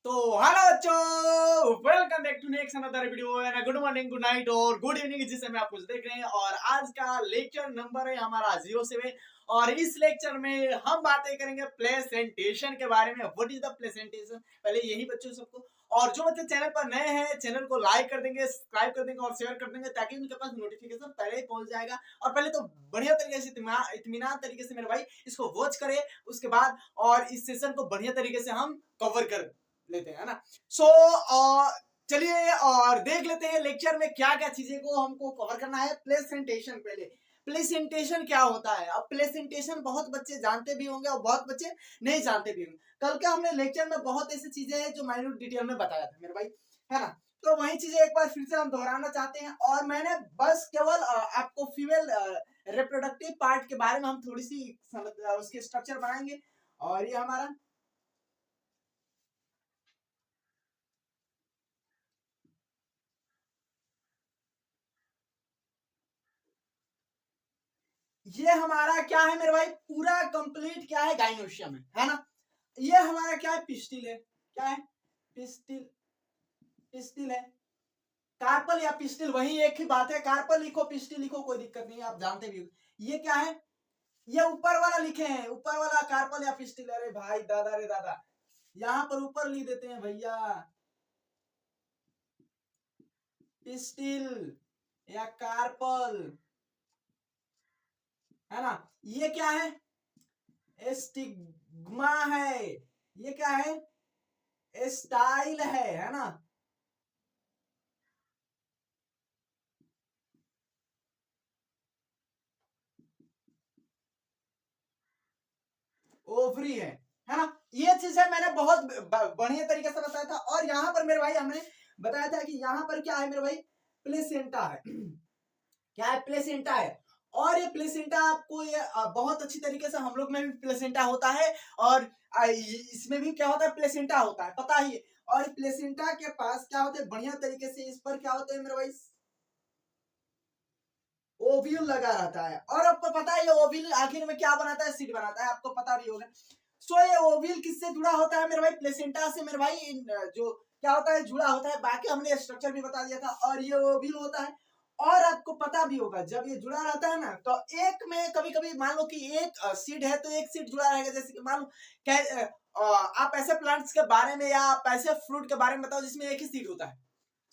तो हेलो बच्चों, welcome back to next another video and good morning, good night और good evening जिस समय आप कुछ देख रहे हैं। और आज का लेक्चर नंबर है हमारा 07 और इस लेक्चर में हम बातें करेंगे प्लेसेंटेशन के बारे में। व्हाट इज द प्लेसेंटेशन, पहले यही बच्चों सबको। और जो बच्चे चैनल पर नए हैं चैनल को लाइक कर देंगे, सब्सक्राइब कर देंगे और शेयर कर देंगे ताकि उनके पास नोटिफिकेशन पहले ही पहुंच जाएगा। और पहले तो बढ़िया तरीके से इत्मीनान तरीके से मेरे भाई इसको वॉच करे, उसके बाद और इस सेशन को बढ़िया तरीके से हम कवर कर लेते हैं, है ना। सो चलिए और देख लेते हैं लेक्चर में क्या क्या चीजें को हमको कवर करना है। प्लेसेंटेशन, पहले प्लेसेंटेशन क्या होता है। अब प्लेसेंटेशन बहुत बच्चे जानते भी होंगे और बहुत बच्चे नहीं जानते भी होंगे। कल के हमने लेक्चर में बहुत ऐसी चीजें हैं जो माइन्यूट डिटेल में बताया था मेरे भाई, है ना। तो वही चीजें एक बार फिर से हम दोहराना चाहते हैं। और मैंने बस केवल आपको फीमेल रिप्रोडक्टिव पार्ट के बारे में हम थोड़ी सी उसके स्ट्रक्चर बनाएंगे। और ये हमारा ये हमारा क्या है मेरे भाई, पूरा कंप्लीट क्या है, गाइनोशियम है ना। ये हमारा क्या है, पिस्टिल है। क्या है, पिस्टिल, पिस्टिल है। कार्पल या पिस्टिल वही एक ही बात है। कार्पल लिखो पिस्टिल लिखो कोई दिक्कत नहीं है, आप जानते भी हो। ये क्या है, ये ऊपर वाला लिखे हैं, ऊपर वाला कार्पल या पिस्टिल। अरे भाई दादा रे दादा, यहाँ पर ऊपर लिख देते हैं भैया, पिस्टिल या कार्पल, है ना। ये क्या है, एस्टिग्मा है। ये क्या है, स्टाइल है ना। ओवरी है ना। ये चीजें मैंने बहुत बढ़िया तरीके से बताया था। और यहाँ पर मेरे भाई हमने बताया था कि यहाँ पर क्या है मेरे भाई, प्लेसेंटा है। क्या है, प्लेसेंटा है। और ये प्लेसेंटा आपको ये बहुत अच्छी तरीके से, हम लोग में भी प्लेसेंटा होता है और इसमें भी क्या होता है, प्लेसेंटा होता है, पता ही है। और प्लेसेंटा के पास क्या होता है, बढ़िया तरीके से इस पर क्या होता है मेरे भाई, ओव्यूल लगा रहता है। और आपको पता है ये ओव्यूल आखिर में क्या बनाता है, सीड बनाता है, आपको पता भी होगा। सो ये ओव्यूल किससे जुड़ा होता है मेरे भाई, प्लेसेंटा से मेरे भाई। जो क्या होता है, जुड़ा होता है। बाकी हमने स्ट्रक्चर भी बता दिया था। और ये ओव्यूल होता है। और आपको पता भी होगा जब ये जुड़ा रहता है ना, तो एक में कभी कभी मान लो कि एक सीड है तो एक सीड जुड़ा रहेगा। जैसे कि मान लो आप ऐसे प्लांट्स के बारे में या आप ऐसे फ्रूट के बारे में बताओ जिसमें एक ही सीड होता है।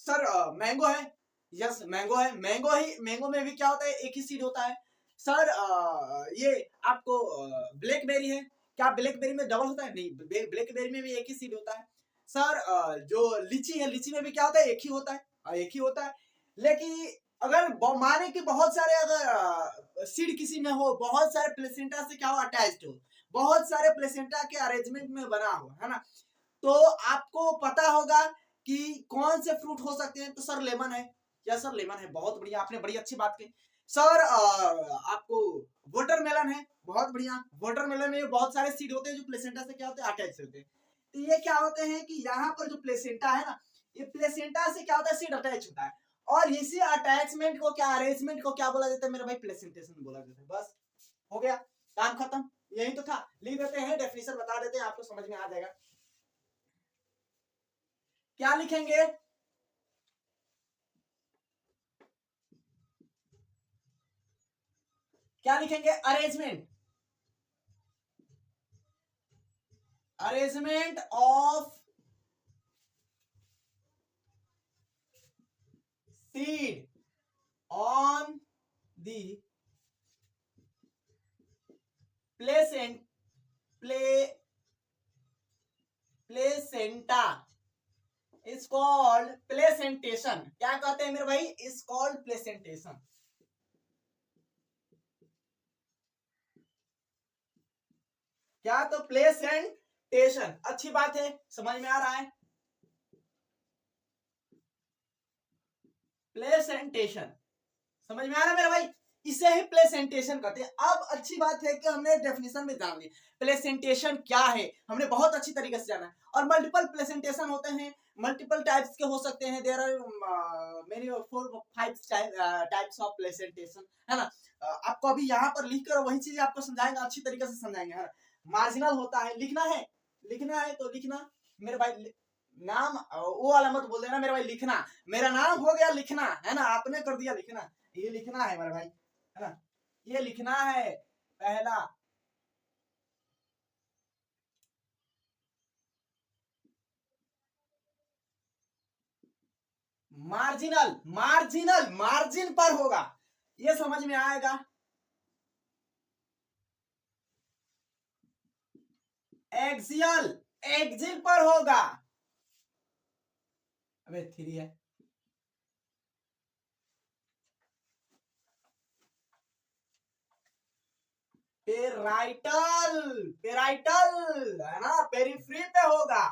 सर मैंगो है, यस मैंगो है। मैंगो ही, मैंगो में भी क्या होता है, एक ही सीड होता है। सर ये आपको ब्लैकबेरी है, क्या ब्लैकबेरी में डबल होता है, नहीं, ब्लैकबेरी में भी एक ही सीड होता है। सर जो लीची है, लीची में भी क्या होता है, एक ही होता है, एक ही होता है। लेकिन अगर माने कि बहुत सारे अगर सीड किसी में हो, बहुत सारे प्लेसेंटा से क्या हो, अटैच्ड हो, बहुत सारे प्लेसेंटा के अरेंजमेंट में बना हो, है ना। तो आपको पता होगा कि कौन से फ्रूट हो सकते हैं। तो सर लेमन है, या सर लेमन है, बहुत बढ़िया, आपने बड़ी अच्छी बात की। सर आपको वाटरमेलन है, बहुत बढ़िया। वाटरमेलन में बहुत सारे सीड होते हैं जो प्लेसेंटा से क्या होते हैं, अटैच होते हैं। तो ये क्या होते हैं कि यहाँ पर जो प्लेसेंटा है ना, ये प्लेसेंटा से क्या होता है, सीड अटैच होता है। और इसी अटैचमेंट को क्या, अरेंजमेंट को क्या बोला जाता है मेरे भाई, प्लेसेंटेशन बोला जाता है। बस हो गया, काम खत्म, यही तो था। लिख देते हैं, डेफिनेशन बता देते हैं, आपको समझ में आ जाएगा। क्या लिखेंगे, क्या लिखेंगे, arrangement, arrangement of seed on the placent placenta is called placentation. क्या कहते हैं मेरे भाई, इज कॉल्ड प्लेसेंटेशन। क्या, तो प्लेसेंटेशन, अच्छी बात है, समझ में आ रहा है। प्लेसेंटेशन समझ में आ रहा है मेरा भाई, इसे ही प्लेसेंटेशन कहते हैं। अब अच्छी बात है कि हमने डेफिनेशन में जान ली प्लेसेंटेशन क्या है, हमने बहुत अच्छी तरीके से जाना है। और मल्टीपल प्लेसेंटेशन होते हैं, मल्टीपल टाइप्स के हो सकते हैं। There are many 4-5 types of placentation, है ना। आपको अभी यहाँ पर लिख कर वही चीज आपको समझाएंगे, अच्छी तरीके से समझाएंगे, है ना। मार्जिनल होता है, लिखना है, लिखना है तो लिखना मेरे भाई, नाम वो वाला मत बोल देना मेरे भाई, लिखना। मेरा नाम हो गया लिखना, है ना, आपने कर दिया लिखना। ये लिखना है मेरे भाई, है ना, ये लिखना है पहला। मार्जिनल, मार्जिनल मार्जिन पर होगा, ये समझ में आएगा। एक्सियल, एक्सिल पर होगा। अबे 3 है। पेराइटल, पेराइटल है ना, पेरिफ्री पे होगा।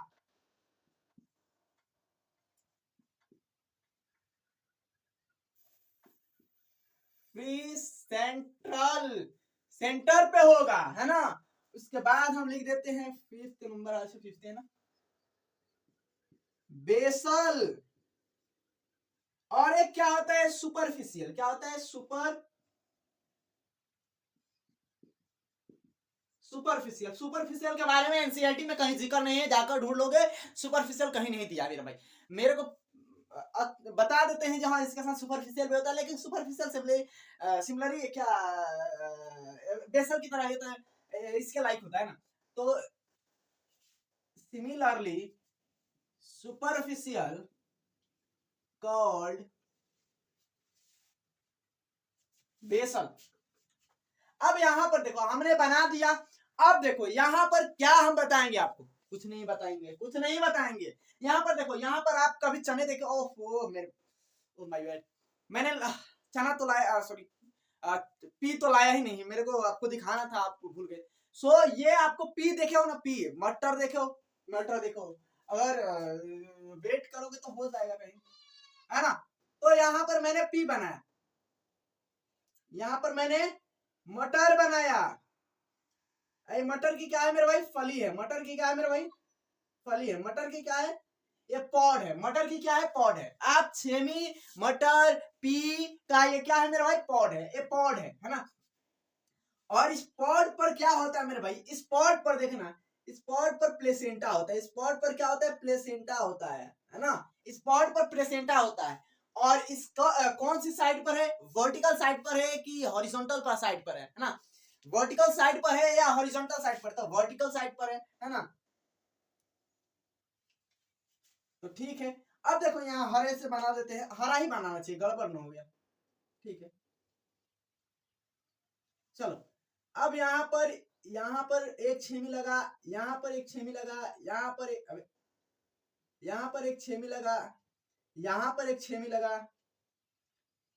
फ्री सेंट्रल, सेंटर पे होगा, है ना। उसके बाद हम लिख देते हैं 5th नंबर, आज 5th है ना, बेसल। और एक क्या होता है सुपरफिशियल, क्या होता है सुपरफिशियल, सुपरफिशियल के बारे में एनसीईआरटी में कहीं जिक्र नहीं है, जाकर ढूंढ लोगे। सुपरफिशियल कहीं नहीं दिया मेरे भाई, मेरे को बता देते हैं जहां इसके साथ सुपरफिशियल भी होता है, लेकिन सुपरफिशियल सिमिलरी क्या बेसल की तरह होता है, इसके लाइक होता है ना। तो सिमिलरली सुपरफिशियल कॉल्ड बेसल। अब यहां पर देखो हमने बना दिया। अब देखो यहां पर क्या हम बताएंगे आपको, कुछ नहीं बताएंगे, कुछ नहीं बताएंगे। यहाँ पर देखो, यहाँ पर आप कभी चने देखे, ओह मेरे, ओ माय गॉड, मैंने चना तो लाया, सॉरी पी तो लाया ही नहीं, मेरे को आपको दिखाना था, आपको भूल गए। सो ये आपको पी देखे हो ना, पी मटर देखे हो, मटर देखो, अगर वेट करोगे तो हो जाएगा कहीं, है ना। तो यहाँ पर मैंने पी बनाया, यहाँ पर मैंने मटर बनाया। मटर की क्या है मेरे भाई, फली है। मटर की क्या है मेरे भाई, फली है। मटर की क्या है, ये पॉड है। मटर की क्या है, पॉड है। आप सेमी मटर पी का ये क्या है मेरे भाई, पॉड है, ये पॉड है ना। और इस पॉड पर क्या होता है मेरे भाई, इस पॉड पर देखना, इस पॉड पर प्लेसेंटा होता है। इस पॉड पर क्या होता है, प्लेसेंटा होता है ना। इस पॉड पर प्लेसेंटा होता है। और इसका कौन सी साइड पर है, वर्टिकल साइड पर है कि हॉरिजॉन्टल पर साइड पर है ना। वर्टिकल साइड पर है या हॉरिजॉन्टल साइड पर, तो वर्टिकल साइड पर है ना। तो ठीक है। अब देखो यहाँ हरे से बना देते हैं, हरा ही बनाना चाहिए, गड़बड़ ना हो गया, ठीक है। चलो अब यहाँ पर एक छेमी लगा, यहाँ पर एक छेमी लगा, यहाँ पर एक, यहाँ पर एक छेमी लगा, यहाँ पर एक छेमी लगा,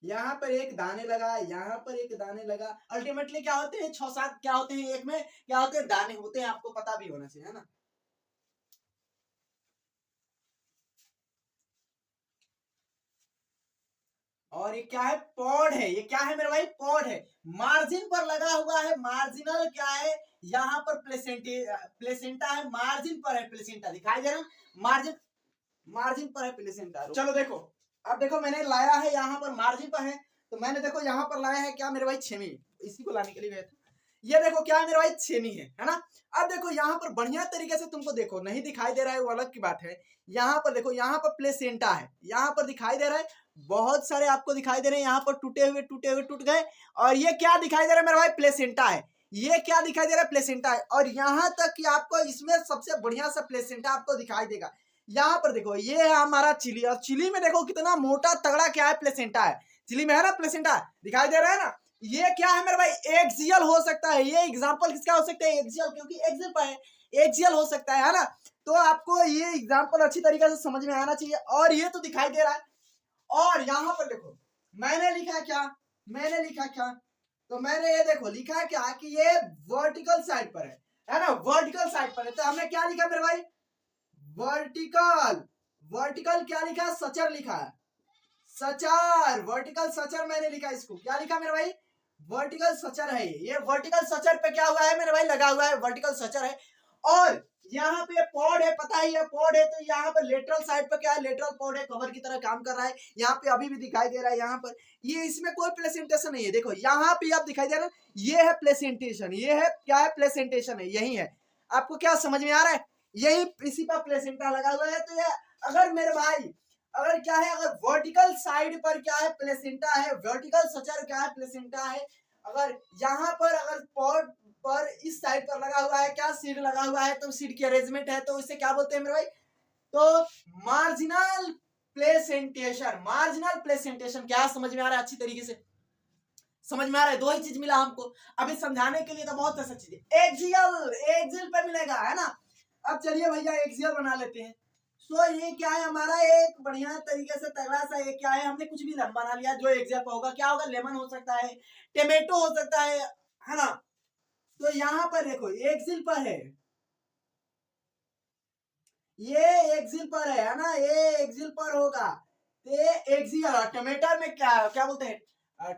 यहाँ पर एक दाने लगा, यहाँ पर एक दाने लगा। अल्टीमेटली क्या होते हैं, 6-7 क्या होते हैं, एक में क्या होते हैं, दाने होते हैं, आपको पता भी होना चाहिए, है ना। और ये क्या है, पॉड है। ये क्या है मेरे भाई, पॉड है। मार्जिन पर लगा हुआ है। मार्जिनल क्या है, यहाँ पर प्लेसेंटा है, मार्जिन पर है प्लेसेंटा, दिखाई दे रहा, मार्जिन, मार्जिन पर है प्लेसेंटा। चलो देखो, अब देखो मैंने लाया है, यहाँ पर मार्जिन पर है, तो मैंने देखो यहाँ पर लाया है क्या मेरे भाई, छेमी, इसी को लाने के लिए गया था। ये देखो क्या है मेरे भाई, छेमी है ना। अब देखो यहाँ पर बढ़िया तरीके से तुमको देखो, नहीं दिखाई दे रहा है वो अलग की बात है। यहाँ पर देखो, यहाँ पर प्लेसेंटा है, यहाँ पर दिखाई दे रहा है, बहुत सारे आपको दिखाई दे रहे हैं, यहाँ पर टूटे हुए टूट गए। और ये क्या दिखाई दे रहा है मेरे भाई, प्लेसेंटा है। ये क्या दिखाई दे रहा है, प्लेसेंटा है। और यहाँ तक कि आपको इसमें सबसे बढ़िया सा प्लेसेंटा आपको दिखाई देगा। यहाँ पर देखो, ये है हमारा चिली, और चिली में देखो कितना मोटा तगड़ा क्या है, प्लेसेंटा है। चिली में है ना प्लेसेंटा, दिखाई दे रहा है ना। ये क्या है मेरे भाई, एक्सियल हो सकता है। ये एग्जांपल किसका हो सकता है, एक्सियल, क्योंकि एक्सियल पर है, एक्सियल हो सकता है ना। तो आपको ये एग्जांपल अच्छी तरीके से समझ में आना चाहिए। और ये तो दिखाई दे रहा है। और यहाँ पर देखो मैंने लिखा क्या, मैंने लिखा क्या, तो मैंने ये देखो लिखा क्या कि ये वर्टिकल साइड पर है ना, वर्टिकल साइड पर है। तो हमने क्या लिखा मेरे भाई, वर्टिकल, वर्टिकल क्या लिखा, सचर लिखा है, सचर, वर्टिकल सचर मैंने लिखा। इसको क्या लिखा मेरे भाई, वर्टिकल सचर है। ये वर्टिकल सचर पे क्या हुआ है मेरे भाई, लगा हुआ है, वर्टिकल सचर है। और यहाँ पे पॉड है, पता ही है पॉड है। तो यहाँ पर लेटरल साइड पर क्या है, लेटरल पॉड है, कवर की तरह काम कर रहा है। यहाँ पे अभी भी दिखाई दे रहा है, यहाँ पर ये, इसमें कोई प्लेसेंटेशन नहीं है। देखो यहाँ पे आप दिखाई दे रहा है, ये है प्लेसेंटेशन, ये है क्या है, प्लेसेंटेशन है, यही है। आपको क्या समझ में आ रहा है, यही इसी पर प्लेसेंटा लगा हुआ है। तो ये अगर मेरे भाई अगर क्या है, अगर वर्टिकल साइड पर क्या है प्लेसेंटा है, वर्टिकल सचर क्या है प्लेसेंटा है, अगर यहाँ पर अगर पॉड पर इस साइड पर लगा हुआ है क्या सीड लगा हुआ है, तो सीड की अरेंजमेंट है, तो इसे क्या बोलते हैं मेरे भाई, तो मार्जिनल प्लेसेंटेशन। मार्जिनल प्लेसेंटेशन क्या समझ में आ रहा है, अच्छी तरीके से समझ में आ रहा है, दो ही चीज मिला हमको, अभी समझाने के लिए तो बहुत ऐसा चीज है। एक्सियल, एक्सियल पे मिलेगा है ना। अब चलिए भैया एक्सियल बना लेते हैं। सो ये क्या है हमारा एक बढ़िया तरीके से तगड़ा सा, ये क्या है, हमने कुछ भी बना लिया जो एक्सियल पे होगा, क्या होगा, लेमन हो सकता है, टमेटो हो सकता है ना। तो यहाँ पर देखो एक्सियल पर है, ये एक्सियल पर है ना, ये एक्सियल पर होगा, तो ये एक्सियल। टमाटर में क्या क्या बोलते हैं,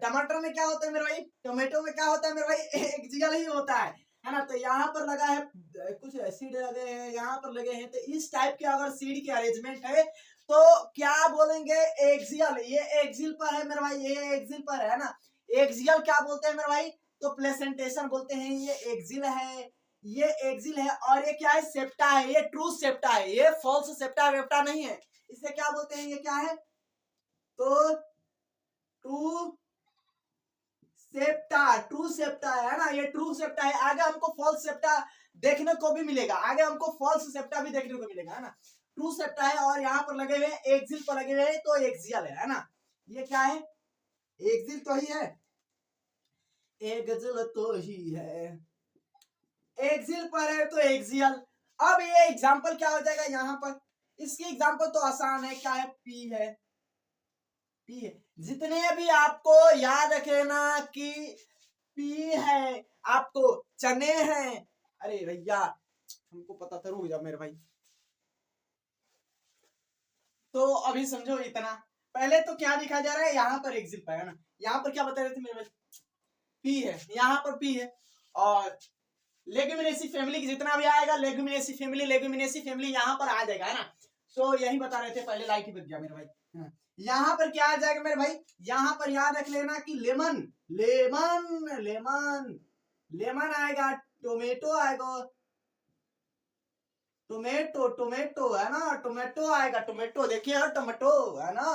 टमाटर में क्या होता है मेरे भाई, टोमेटो में क्या होता है मेरे भाई, एक्सियल ही होता है ना। तो यहाँ पर लगा है कुछ सीड लगे हैं, यहाँ पर लगे हैं, तो इस टाइप के अगर सीड की अरेंजमेंट है तो क्या बोलेंगे, एक्सियल। ये एक्सियल पर है मेरे भाई, ये एक्सियल पर है ना, एक्सियल क्या बोलते हैं मेरे भाई, तो प्लेसेंटेशन बोलते हैं। ये एक्सियल है, ये एक्सियल है, और ये क्या है, सेप्टा है, ये ट्रू सेप्टा है, ये फॉल्स सेप्टा वेप्टा नहीं है। इसे क्या बोलते हैं, ये क्या है, तो ट्रू सेप्टा, ट्रू सेप्टा है ना, ये ट्रू सेप्टा है। आगे हमको फॉल्स सेप्टा देखने को भी मिलेगा, आगे हमको फॉल्स सेप्टा भी देखने को मिलेगा है ना। ट्रू सेप्टा है और यहाँ पर लगे हुए एक्सियल पर लगे हुए, तो एक्सियल है ना। ये क्या है, एक्सियल तो ही है, एक्सियल तो ही है, एक्सियल पर है तो एक्सियल। अब ये एग्जांपल क्या हो जाएगा यहाँ पर, इसकी एग्जांपल तो आसान है, क्या है, पी है, पी है। जितने भी आपको याद रखना कि पी है, आपको चने हैं, अरे भैया हमको पता था, रुक जा मेरे भाई। तो अभी समझो इतना, पहले तो क्या लिखा जा रहा है, यहाँ पर एक्सिल पर है ना, यहाँ पर क्या बता रहे थे मेरे भाई, पी है, यहाँ पर पी है, और लेगुमिनेसी फैमिली की जितना भी आएगा, लेगुमिनेसी फैमिली यहाँ पर आ जाएगा है ना। सो यही बता रहे थे, पहले लाइट ही बच गया मेरे भाई। यहाँ पर क्या आ जाएगा मेरे भाई, यहाँ पर याद रख लेना कि लेमन, लेमन लेमन लेमन आएगा, टोमेटो आएगा, टोमेटो टोमेटो है ना, टोमेटो आएगा, टोमेटो देखिए टोमेटो है ना।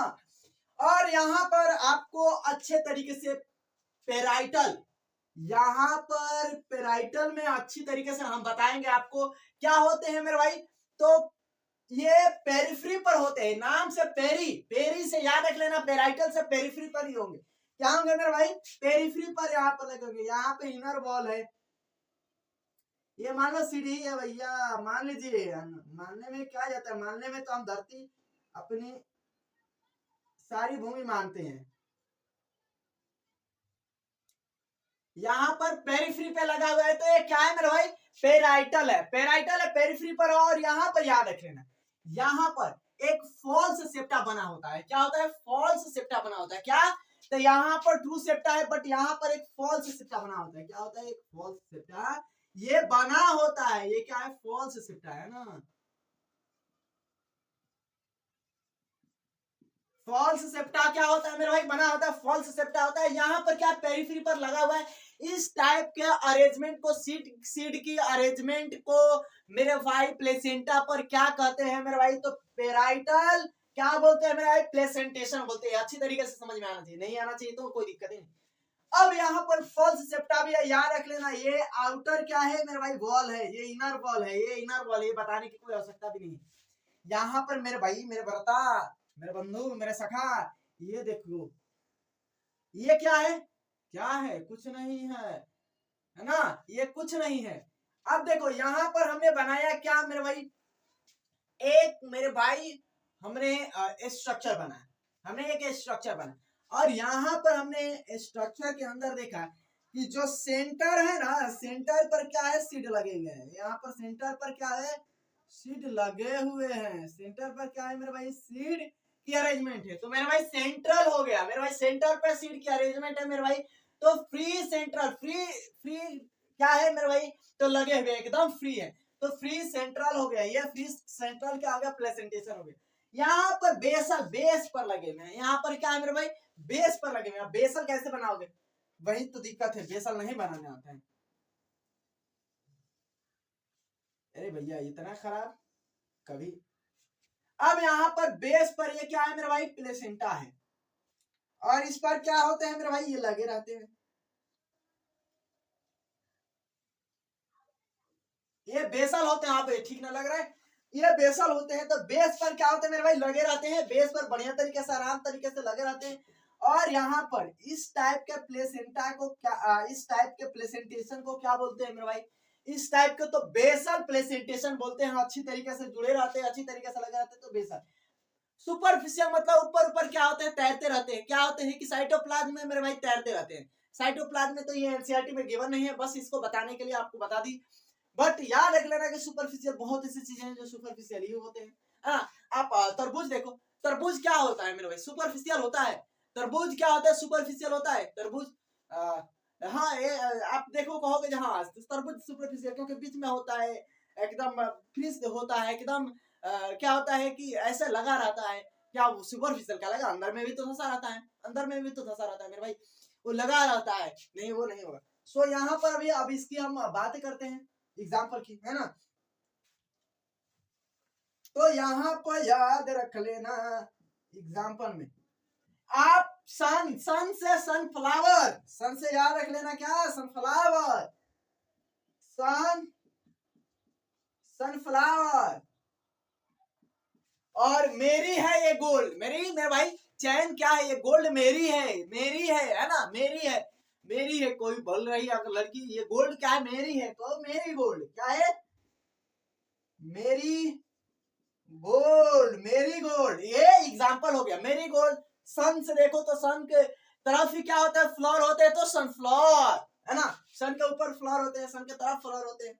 और यहाँ पर आपको अच्छे तरीके से पेराइटल, यहाँ पर पेराइटल में अच्छी तरीके से हम बताएंगे आपको क्या होते हैं मेरे भाई। तो ये पेरिफ्री पर होते हैं, नाम से पेरी, पेरी से याद रख लेना, पेराइटल से पेरिफ्री पर ही होंगे। क्या होंगे मेरे भाई, पेरिफ्री पर यहाँ पर लगेंगे, यहाँ पे इनर वॉल है, ये मान लो सीढ़ी है भैया, मान लीजिए। मानने में क्या जाता है, मानने में तो हम धरती अपनी सारी भूमि मानते हैं। यहाँ पर पेरिफ्री पे लगा हुआ है, तो ये क्या है मेरे भाई, पेराइटल है, पेराइटल है पेरिफ्री पर। और यहाँ पर याद रख लेना, यहाँ पर एक फॉल्स सेप्टा बना होता है, क्या होता है, फॉल्स सेप्टा बना होता है, क्या, तो यहाँ पर ट्रू सेप्टा है, बट यहाँ पर एक फॉल्स सेप्टा बना होता है, क्या होता है, एक फॉल्स सेप्टा ये बना होता है, ये क्या है, फॉल्स सेप्टा है ना। फॉल्स सेप्टा क्या होता है मेरे भाई, बना होता है, फॉल्स सेप्टा होता है। यहाँ पर क्या पेरिफेरी पर लगा हुआ है, इस टाइप के अरेंजमेंट को, सीड की अरेंजमेंट को मेरे भाई प्लेसेंटा पर क्या कहते हैं मेरे भाई, तो पेराइटल क्या बोलते हैं मेरे भाई, प्लेसेंटेशन बोलते हैं। अच्छी तरीके से समझ में आना चाहिए, नहीं आना चाहिए तो कोई दिक्कत नहीं। अब यहाँ पर फॉल्स सेप्टा भी है, याद रख लेना, ये आउटर क्या है मेरे भाई, वॉल है, ये इनर वॉल है, ये इनर वॉल, ये बताने की कोई आवश्यकता भी नहीं है। यहाँ पर मेरे भाई, मेरे भरता, मेरे बंधु, मेरे सखा, ये देखो, ये क्या है, क्या है, कुछ नहीं है ना, ये कुछ नहीं है। अब देखो यहाँ पर हमने बनाया क्या मेरे भाई, एक मेरे भाई हमने स्ट्रक्चर बनाया, हमने एक स्ट्रक्चर बनाया, और यहाँ पर हमने स्ट्रक्चर के अंदर देखा कि जो सेंटर है ना, सेंटर पर क्या है, सीड लगे हुए हैं, यहाँ पर सेंटर पर क्या है, सीड लगे हुए हैं, सेंटर पर क्या है मेरे भाई, सीड की अरेंजमेंट है। तो मेरे भाई सेंट्रल हो गया मेरे भाई, सेंटर पर सीड की अरेंजमेंट है मेरे भाई, तो फ्री सेंट्रल, फ्री फ्री क्या है मेरे भाई, तो लगे हुए एकदम फ्री है, तो फ्री सेंट्रल हो गया, ये फ्री सेंट्रल क्या हो गया, प्लेसेंटेशन हो गया। यहाँ पर बेसल, बेस पर लगे हुए हैं, यहाँ पर क्या है मेरे भाई, बेस पर लगे हुए हैं। बेसल कैसे बनाओगे, वही तो दिक्कत है, बेसल नहीं बनाने आता है। अरे भैया इतना खराब कभी। अब यहाँ पर बेस पर ये क्या है मेरे भाई, प्लेसेंटा है, और इस पर क्या होते हैं मेरे भाई, ये लगे रहते हैं, ये बेसल होते हैं। आप ठीक ना लग रहा है, ये बेसल होते हैं। तो बेस पर क्या होते हैं मेरे भाई, लगे रहते हैं, बेस पर बढ़िया तरीके से आराम तरीके से लगे रहते हैं। और यहाँ पर इस टाइप के प्लेसेंटा को क्या इस टाइप के प्लेसेंटेशन को क्या बोलते हैं मेरे भाई, इस टाइप के तो बेसल प्लेसेंटेशन बोलते हैं। अच्छी तरीके से जुड़े रहते हैं, अच्छी तरीके से लगे रहते हैं, तो बेसल। सुपरफिशियल मतलब ऊपर ऊपर क्या होते हैं, तैरते रहते हैं। क्या होते हैं कि साइटोप्लाज्म में मेरे भाई तैरते रहते हैं। साइटोप्लाज्म में तो ये एनसीईआरटी में गिवन नहीं है, बस इसको बताने के लिए आपको बता दी। बट याद रख लेना कि सुपरफिशियल बहुत ऐसी चीजें हैं जो सुपरफिशियल ही होते हैं। हाँ, आप तरबूज देखो, तरबूज क्या होता है मेरे भाई, सुपरफिशियल होता है। तरबूज क्या होता है, सुपरफिशियल होता है तरबूज। हाँ, ये आप देखो कहोगे जहाँ तरबूज सुपरफिशियल, क्योंकि बीच में होता है, एकदम फ्रिज होता है, एकदम क्या होता है कि ऐसे लगा रहता है। क्या वो सुपरफिशियल क्या लगा, अंदर में भी तो धंसा रहता है, अंदर में भी तो धंसा रहता है मेरे भाई, वो लगा रहता है, नहीं वो नहीं होगा। सो यहाँ पर अभी अब इसकी हम बात करते हैं एग्जाम्पल की, है ना। तो यहाँ पर याद रख लेना एग्जाम्पल में, आप सन, सन से सनफ्लावर, सन से याद रख लेना क्या, सनफ्लावर, सन, सनफ्लावर। और मेरी है ये गोल्ड, मेरी मेरे भाई चैन क्या है, ये गोल्ड मेरी है, मेरी है ना, मेरी है, मेरी है। कोई बोल रही है अगर लड़की ये गोल्ड क्या है, मेरी है, तो मेरी गोल्ड क्या है, मेरी गोल्ड, मेरी गोल्ड, ये एग्जांपल हो गया मेरी गोल्ड। सन से देखो तो सन के तरफ ही क्या होता है, फ्लावर होते हैं, तो सनफ्लावर, है ना। सन के ऊपर फ्लावर होते हैं, सन के तरफ फ्लावर होते हैं।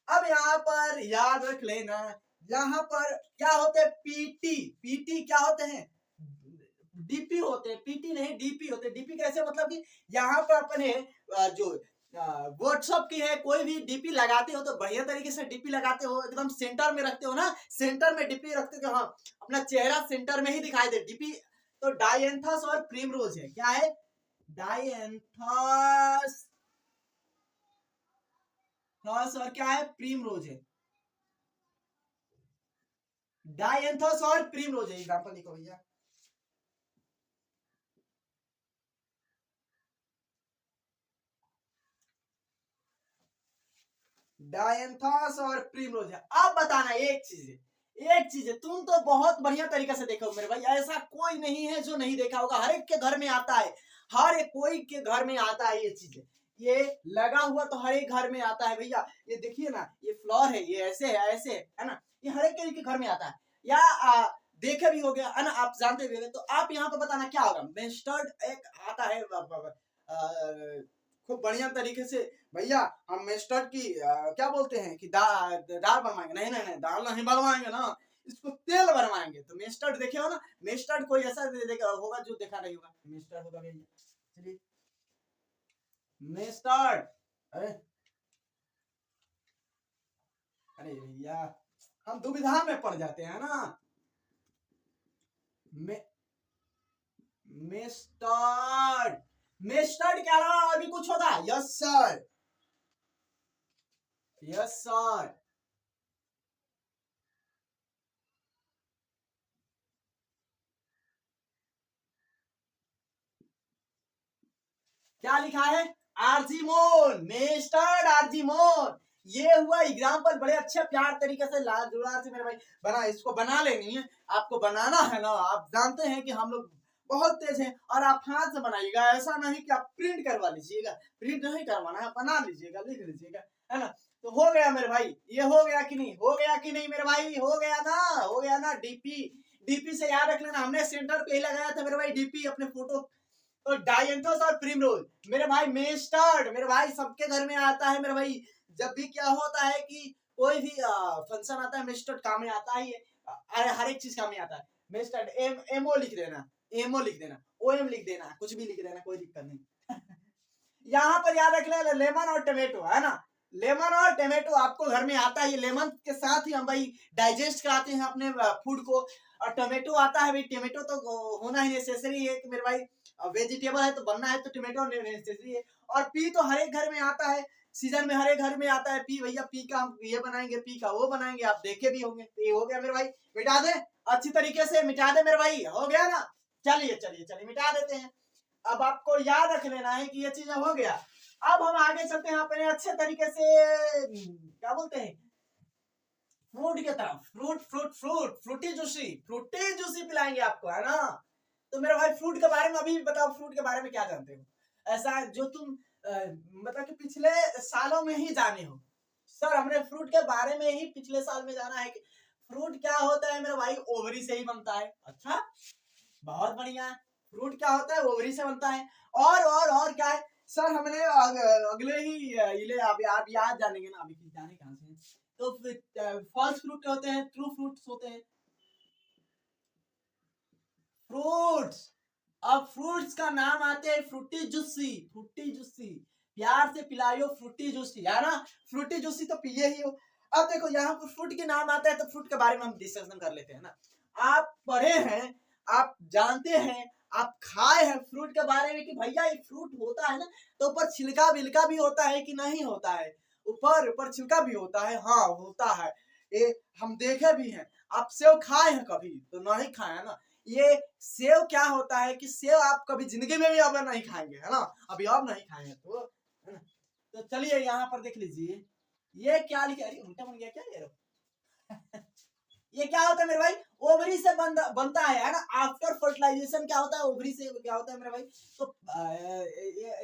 अब यहाँ पर याद रख लेना, यहाँ पर क्या होते हैं, पीटी, पीटी क्या होते हैं, डीपी होते हैं, पीटी नहीं डीपी होते हैं। डीपी कैसे, मतलब कि यहाँ पर अपने जो व्हाट्सएप की है, कोई भी डीपी लगाते हो तो बढ़िया तरीके से डीपी लगाते हो, एकदम सेंटर में रखते हो ना, सेंटर में डीपी रखते हो, हाँ अपना चेहरा सेंटर में ही दिखाई दे डीपी। तो डायंथस और प्रिमरोज है, क्या है, डायंथस और क्या है, प्रिमरोज है, डायंथस और प्रिमरोज है। एग्जांपल लिखो भैया, डायंथस और प्रिमरोज है। अब बताना एक चीज है, एक चीज है, तुम तो बहुत बढ़िया तरीके से देखो मेरे भाई, ऐसा कोई नहीं है जो नहीं देखा होगा, हर एक के घर में आता है, हर एक कोई के घर में आता है ये चीज, ये लगा हुआ तो हर एक घर में आता है भैया। ये देखिए ना, ये फ्लोर है, ये ऐसे है ना, ये हर एक के घर में आता है। या देखे भी हो गया है ना, आप जानते भी होंगे। तो आप यहाँ पे बताना क्या होगा, मस्टर्ड एक आता है खूब बढ़िया तरीके से भैया, हम मस्टर्ड की क्या बोलते हैं कि दाल बनवाएंगे, नहीं नहीं नहीं, दाल नहीं बनवाएंगे ना, इसको तेल बनवाएंगे। तो मस्टर्ड देखे हो ना, मस्टर्ड कोई ऐसा होगा जो देखा नहीं होगा, मस्टर्ड होगा भैया। चलिए मस्टर्ड, अरे अरे भैया हम दुविधा में पड़ जाते हैं ना, मस्टर्ड, मस्टर्ड के अलावा और भी कुछ होगा, यस सर, यस सर। क्या लिखा है, आर्जिमोन, मेस्टर्ड आर्जिमोन। ये हुआ एग्जाम्पल, बड़े अच्छे प्यार तरीके से लाल जुड़ार से मेरे भाई बना, इसको बना लेनी है आपको, बनाना है ना। आप जानते हैं कि हम लोग बहुत तेज हैं, और आप हाथ से बनाइएगा, ऐसा नहीं कि आप प्रिंट करवा लीजिएगा, प्रिंट नहीं करवाना है, बना लीजिएगा, लिख लीजिएगा, है ना। तो हो गया मेरे भाई, ये हो गया कि नहीं, हो गया कि नहीं मेरे भाई, हो गया ना, हो गया ना। डीपी, डीपी से याद रख लेना, हमने सेंटर पे ही लगाया था मेरे भाई डीपी अपने फोटो। तो डायंथस और प्रिमरोज मेरे भाई, मेस्टर्ड मेरे भाई सबके घर में आता है मेरे भाई। जब भी क्या होता है कि कोई भी फंक्शन आता है, मेस्टर्ड काम में आता ही है, हर एक चीज काम में आता है। मेस्टर्ड, एमओ लिख देना, एमओ लिख देना, ओएम लिख देना, कुछ भी लिख देना, कोई दिक्कत नहीं। यहाँ पर याद रख ले, लेमन और टमेटो, है ना, लेमन और टमेटो आपको घर में आता है। ये लेमन के साथ ही हम भाई डाइजेस्ट कराते हैं अपने फूड को। और टमेटो आता है भाई, टमेटो तो होना ही नेसेसरी है कि मेरे भाई वेजिटेबल है तो बनना है, तो टमेटो नेसेसरी है। और पी तो हर एक घर में आता है, सीजन में हर एक घर में आता है पी, भैया पी का हम ये बनाएंगे, पी का वो बनाएंगे, आप देखे भी होंगे। तो ये हो गया मेरे भाई, मिटा दे अच्छी तरीके से, मिटा दे मेरे भाई, हो गया ना। चलिए चलिए चलिए मिटा देते हैं। अब आपको याद रख लेना है कि ये चीज हो गया। अब हम आगे चलते हैं अपने अच्छे तरीके से, क्या बोलते हैं, फ्रूट की तरफ। फ्रूटी जूसी पिलाएंगे आपको, है ना। तो मेरे भाई फ्रूट के बारे में अभी बताओ, फ्रूट के बारे में क्या जानते हो ऐसा जो तुम मतलब कि पिछले सालों में ही जाने हो। सर हमने फ्रूट के बारे में ही पिछले साल में जाना है कि फ्रूट क्या होता है मेरे भाई, ओवरी से ही बनता है। अच्छा बहुत बढ़िया, फ्रूट क्या होता है, ओवरी से बनता है। और क्या है सर, हमने अगले ही इले आप याद जानेंगे ना, अभी जाने कहां से। तो फॉल्स फ्रूट होते हैं, ट्रू फ्रूट्स होते हैं। फ्रूट्स, अब फ्रूट्स का नाम आते हैं फ्रूटी जूसी। प्यार से पिलाइयो फ्रूटी जूसी, है ना। फ्रूटी जूसी तो पिए ही हो। अब देखो यहाँ पर फ्रूट के नाम आता है तो फ्रूट के बारे में हम डिस्कशन कर लेते हैं ना। आप पढ़े हैं, आप जानते हैं, आप खाए हैं फ्रूट के बारे में कि भैया ये फ्रूट होता है ना, तो ऊपर छिलका विलका भी होता है कि नहीं होता है, ऊपर छिलका भी होता है, हाँ होता है। ये हम देखे भी हैं। आप सेव खाए हैं कभी तो नहीं खाए है ना। ये सेव क्या होता है कि सेव आप कभी जिंदगी में भी अब नहीं खाएंगे, है ना, अभी अब नहीं खाएंगे तो, है ना। तो चलिए यहाँ पर देख लीजिए, ये क्या लिखा, अरे उल्टा बन गया क्या ये ये क्या होता है मेरे भाई, ओवरी से बनता है ना। आफ्टर फर्टिलाइजेशन क्या होता है, ओवरी से क्या होता है मेरे भाई, तो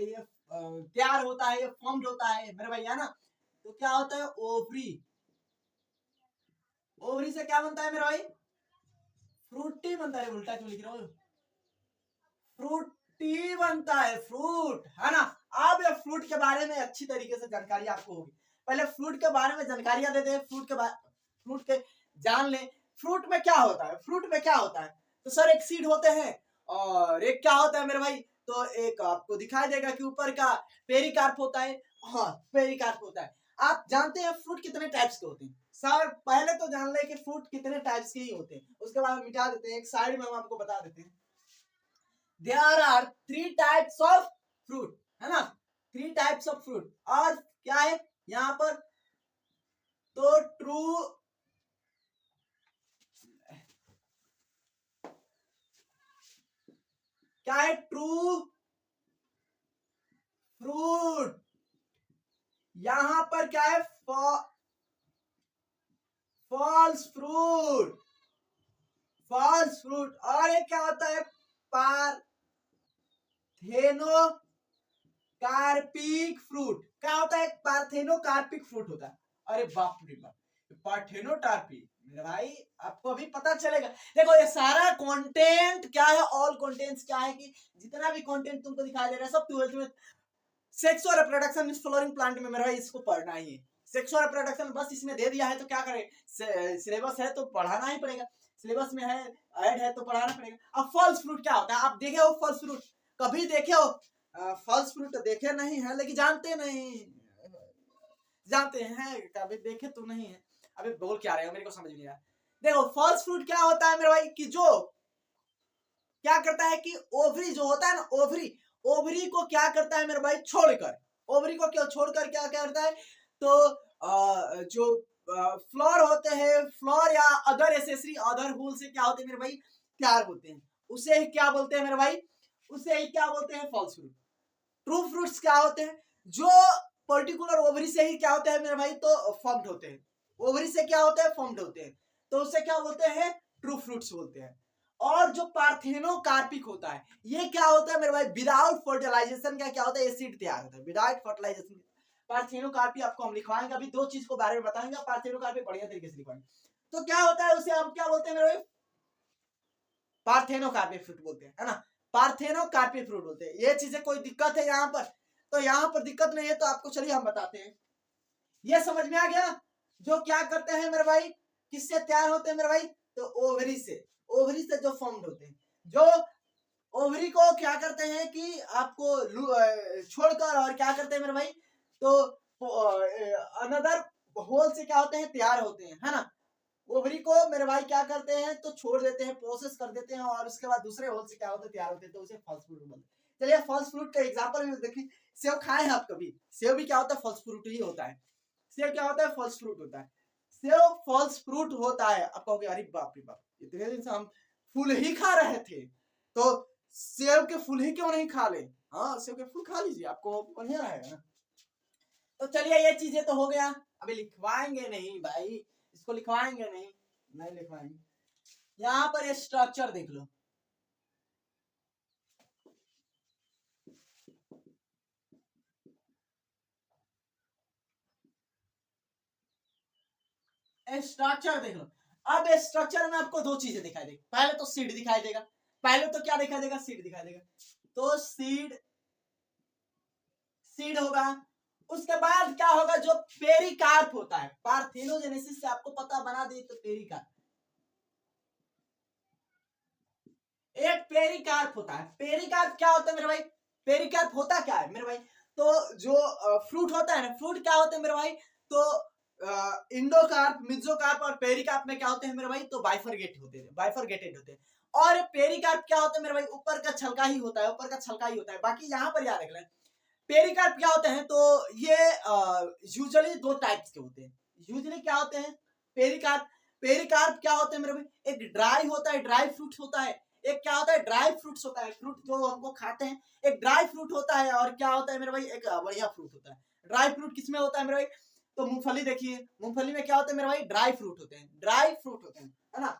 ये तैयार होता है, ये फॉर्म्ड होता है मेरे भाई, है ना। तो क्या होता है, ओवरी, ओवरी से क्या बनता है मेरे भाई, फ्रूटी बनता है। उल्टा क्यों लिख रहा हूँ, फ्रूटी बनता है, फ्रूट, है ना। अब ये फ्रूट के बारे में अच्छी तरीके से जानकारी आपको होगी। पहले फ्रूट के बारे में जानकारियां देते हैं, फ्रूट के जान ले। फ्रूट में क्या होता है, फ्रूट में क्या होता है, तो सर एक सीड होते हैं, और एक क्या होता है मेरे भाई, तो एक आपको दिखाई देगा कि ऊपर का पेरिकार्प होता है, हाँ पेरिकार्प होता है। आप जानते हैं फ्रूट कितने टाइप्स के होते हैं सर, पहले तो जान ले कि फ्रूट कितने टाइप्स के ही होते हैं, उसके बाद हम मिटा देते हैं, एक साइड में हम आपको बता देते हैं। There are 3 types of fruit, है ना, 3 टाइप्स ऑफ फ्रूट। और क्या है यहाँ पर, तो ट्रू, क्या है, ट्रू फ्रूट, यहां पर क्या है, फॉल्स फ्रूट, और एक क्या होता है, पार्थेनो कार्पिक फ्रूट। क्या होता है, पार्थेनो कार्पिक फ्रूट होता है। अरे बाप रे बाप, पार्थेनो कार्पिक मेरे भाई आपको अभी पता चलेगा। देखो ये सारा कंटेंट क्या है, ऑल कंटेंट्स क्या है कि जितना भी कंटेंट तुमको दिखाई दे रहा है सब 12th में sexual reproduction in flowering plant में मेरा भाई इसको पढ़ना ही है। सेक्सुअल रिप्रोडक्शन बस इसमें दे दिया है तो क्या करें, सिलेबस है तो पढ़ाना ही पड़ेगा, सिलेबस में है ऐड है तो पढ़ाना पड़ेगा। अब फॉल्स फ्रूट क्या होता है, आप देखे हो फॉल्स फ्रूट, कभी देखे हो फॉल्स फ्रूट, देखे नहीं है लेकिन जानते नहीं, जानते हैं कभी देखे तो नहीं है। अबे बोल क्या रहे हो, मेरे को समझ नहीं आ रहा। देखो फॉल्स फ्रूट क्या होता है मेरे भाई, कि जो क्या करता है कि ओवरी जो होता है ना, ओवरी को क्या करता है मेरे भाई, छोड़कर, ओवरी को क्यों छोड़कर क्या करता है, तो जो फ्लोर होते हैं, फ्लोर या अदर एसेसरी, अदर होल से क्या होते हैं मेरे भाई, तैयार होते हैं, उसे ही क्या बोलते हैं मेरे भाई, उसे ही क्या बोलते हैं, फॉल्स फ्रूट। ट्रू फ्रूट्स क्या होते हैं, जो पर्टिकुलर ओवरी से ही क्या होते हैं मेरे भाई, तो फॉर्म्ड होते हैं, ओवरी से क्या होते हैं, फॉर्म्ड होते हैं, तो उसे क्या बोलते हैं, ट्रू फ्रूट्स बोलते हैं। और जो पार्थेनो कार्पिक होता है, ये क्या होता है मेरे भाई, विदाउट फर्टिलाइजेशन का क्या होता है, एसिड तैयार होता है विदाउट फर्टिलाइजेशन। पार्थेनो कार्पी आपको हम लिखवाएंगे, अभी 2 चीज को बारे में बताएंगे, पार्थेनो कार्पी बढ़िया तरीके से लिखवाएंगे। तो क्या होता है, उसे हम क्या बोलते हैं मेरे भाई, पार्थेनो कार्पी फ्रूट बोलते हैं, है ना, पार्थेनो कार्पी फ्रूट बोलते हैं। ये चीजें कोई दिक्कत है यहाँ पर, तो यहाँ पर दिक्कत नहीं है, तो आपको चलिए हम बताते हैं। ये समझ में आ गया, जो क्या करते हैं मेरे भाई, किससे तैयार होते हैं मेरे भाई, तो ओवरी से, ओवरी से जो फॉर्म्ड होते हैं, जो ओवरी को क्या करते हैं कि आपको छोड़कर और क्या करते हैं मेरे भाई, तो अनदर होल से क्या होते हैं, तैयार होते हैं, है ना। ओवरी को मेरे भाई क्या करते हैं, तो छोड़ देते हैं, प्रोसेस कर देते हैं, और उसके बाद दूसरे होल से क्या होते हैं, तैयार होते हैं, तो उसे फॉल्स फ्रूट बोलते हैं। चलिए फॉल्स फ्रूट का एग्जांपल भी देखिए, सेब खाए हैं आप कभी? सेब भी क्या होता है, फॉल्स फ्रूट ही होता है। सेब क्या होता है, फॉल्स फ्रूट होता है। सेब फॉल्स फ्रूट होता है। आप कहोगे अरे बाप रे बाप, इतने दिन से हम फूल ही खा रहे थे, तो सेब के फूल ही क्यों नहीं खा ले? हाँ, सेब के फूल खा लीजिए, आपको बढ़िया रहेगा ना। तो चलिए ये चीजें तो हो गया, अभी लिखवाएंगे नहीं भाई, इसको लिखवाएंगे नहीं, नहीं लिखवाएंगे। यहाँ पर ये स्ट्रक्चर देख लो, स्ट्रक्चर देख लो। अब स्ट्रक्चर में आपको दो चीजें दिखाई देगी, पहले तो सीड दिखाई देगा, पहले तो क्या दिखाई देगा, सीड दिखाई देगा। तो सीड, सीड होगा। उसके बाद क्या होगा, जो पेरिकार्प होता है, पार्थेनोजेनेसिस से आपको पता बना दी तो पेरिकार्प, एक पेरिकार्प होता है। पेरिकार्प क्या होता है मेरे भाई, पेरिकार्प होता क्या है मेरे भाई, तो जो फ्रूट होता है ना, फ्रूट क्या होते हैं मेरे भाई, तो इंडोकार्प, मिजोकार्प और पेरिकार्प में क्या होते हैं मेरे भाई, तो बाइफरगेट होते हैं, बाइफरगेटेड होते हैं। और पेरिकार्प क्या होता है मेरे भाई, ऊपर का छलका ही होता है, ऊपर का छलका ही होता है। बाकी यहाँ पर याद रख लें, पेरिकार्प क्या होते हैं, तो ये यूजुअली दो टाइप्स के होते हैं। यूजुअली क्या होते हैं पेरिकार्प, पेरिकार्प क्या होते हैं मेरे भाई, एक ड्राई होता है, ड्राई फ्रूट होता है, एक क्या होता है ड्राई फ्रूट्स होता है, फ्रूट जो हमको खाते हैं, एक ड्राई फ्रूट होता है, और क्या होता है मेरे भाई, एक बढ़िया फ्रूट होता है। ड्राई फ्रूट किसमें होता है मेरे भाई, तो मूंगफली देखिए, मूंगफली में क्या होता है मेरे भाई, ड्राई फ्रूट होते हैं, ड्राई फ्रूट होते हैं, है ना।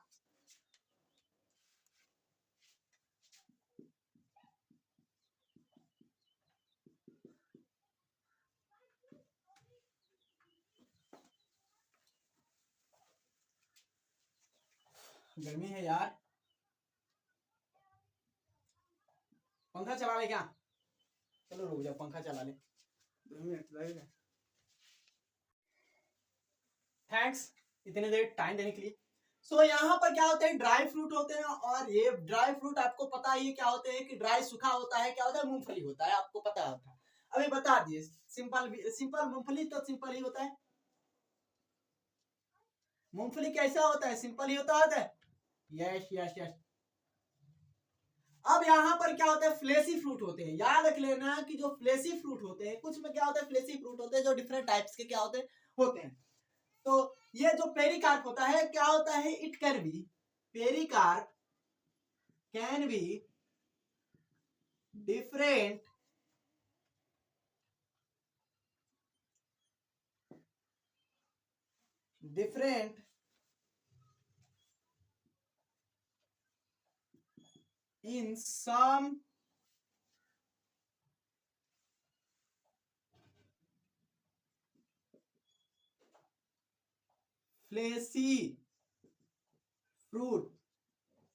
गर्मी है यार, पंखा चला ले क्या, चलो रुक जाओ, पंखा चला ले, 2 मिनट लगेगा। थैंक्स इतने देर टाइम देने के लिए। सो यहाँ पर क्या होते हैं, ड्राई फ्रूट होते हैं, और ये ड्राई फ्रूट आपको पता ही क्या होते हैं, कि ड्राई सूखा होता है, क्या होता है, मूंगफली होता है, आपको पता होता है। अभी बता दिए, सिंपल सिंपल मूंगफली तो सिंपल ही होता है। मूंगफली कैसा होता है, सिंपल ही होता है। Yes yes yes. अब यहाँ पर क्या होता है, फ्लेसी फ्रूट होते हैं, याद रख लेना कि जो फ्लेसी फ्रूट होते हैं, कुछ में क्या होता है, फ्लेसी फ्रूट होते हैं, जो डिफरेंट टाइप्स के क्या होते हैं। तो ये जो पेरिकार्प होता है, क्या होता है, it can be, pericarp can be different different in some fleshy fruit,